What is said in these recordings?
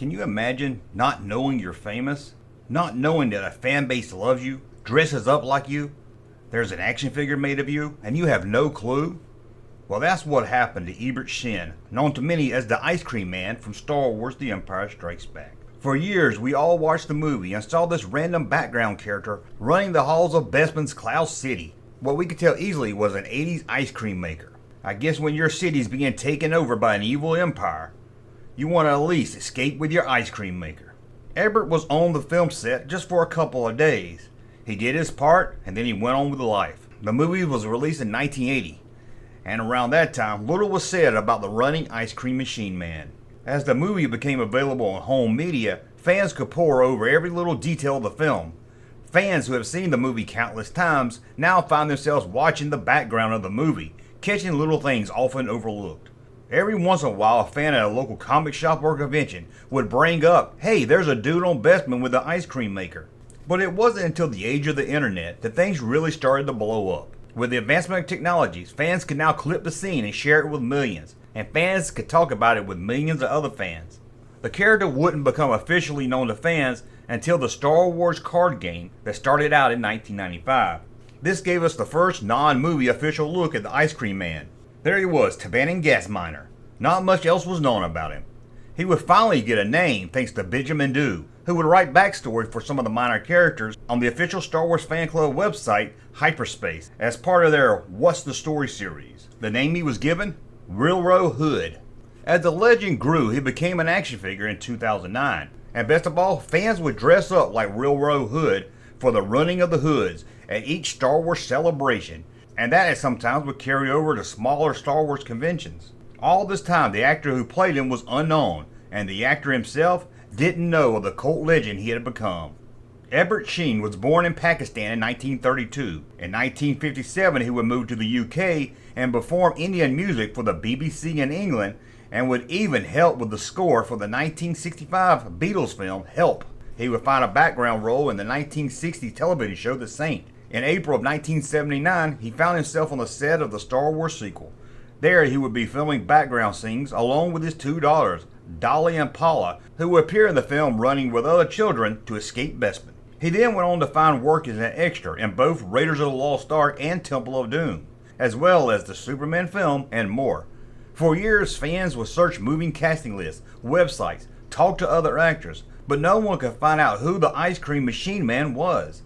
Can you imagine not knowing you're famous? Not knowing that a fan base loves you, dresses up like you, there's an action figure made of you, and you have no clue? Well, that's what happened to Ebert Shin, known to many as the Ice Cream Man from Star Wars The Empire Strikes Back. For years, we all watched the movie and saw this random background character running the halls of Bespin's Cloud City, what we could tell easily was an 80s ice cream maker. I guess when your cities began taken over by an evil empire, you want to at least escape with your ice cream maker. Ebert was on the film set just for a couple of days. He did his part, and then he went on with life. The movie was released in 1980, and around that time, little was said about the running ice cream machine man. As the movie became available on home media, fans could pore over every little detail of the film. Fans who have seen the movie countless times now find themselves watching the background of the movie, catching little things often overlooked. Every once in a while, a fan at a local comic shop or convention would bring up, hey, there's a dude on Bestman with an ice cream maker. But it wasn't until the age of the internet that things really started to blow up. With the advancement of technologies, fans can now clip the scene and share it with millions, and fans could talk about it with millions of other fans. The character wouldn't become officially known to fans until the Star Wars card game that started out in 1995. This gave us the first non-movie official look at the Ice Cream Man. There he was, Tibetan gas miner. Not much else was known about him. He would finally get a name thanks to Benjamin Dew, who would write backstory for some of the minor characters on the official Star Wars fan club website, Hyperspace, as part of their What's the Story series. The name he was given? Willrow Hood. As the legend grew, he became an action figure in 2009. And best of all, fans would dress up like Willrow Hood for the running of the hoods at each Star Wars celebration, and that sometimes would carry over to smaller Star Wars conventions. All this time, the actor who played him was unknown, and the actor himself didn't know of the cult legend he had become. Ebert Sheen was born in Pakistan in 1932. In 1957, he would move to the UK and perform Indian music for the BBC in England, and would even help with the score for the 1965 Beatles film Help. He would find a background role in the 1960 television show The Saint. In April of 1979, he found himself on the set of the Star Wars sequel. There he would be filming background scenes along with his two daughters, Dolly and Paula, who would appear in the film running with other children to escape Bespin. He then went on to find work as an extra in both Raiders of the Lost Ark and Temple of Doom, as well as the Superman film and more. For years, fans would search moving casting lists, websites, talk to other actors, but no one could find out who the Ice Cream Machine Man was.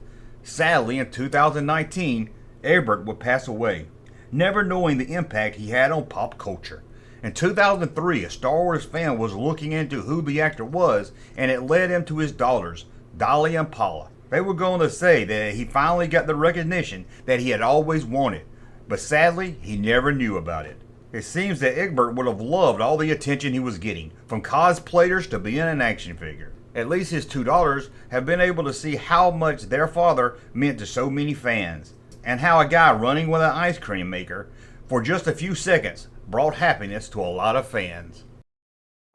Sadly, in 2019, Ebert would pass away, never knowing the impact he had on pop culture. In 2003, a Star Wars fan was looking into who the actor was, and it led him to his daughters, Dolly and Paula. They were going to say that he finally got the recognition that he had always wanted, but sadly, he never knew about it. It seems that Egbert would have loved all the attention he was getting, from cosplayers to being an action figure. At least his two daughters have been able to see how much their father meant to so many fans, and how a guy running with an ice cream maker for just a few seconds brought happiness to a lot of fans.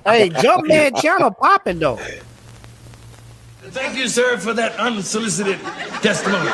Hey, Junkman channel popping though. Thank you, sir, for that unsolicited testimony.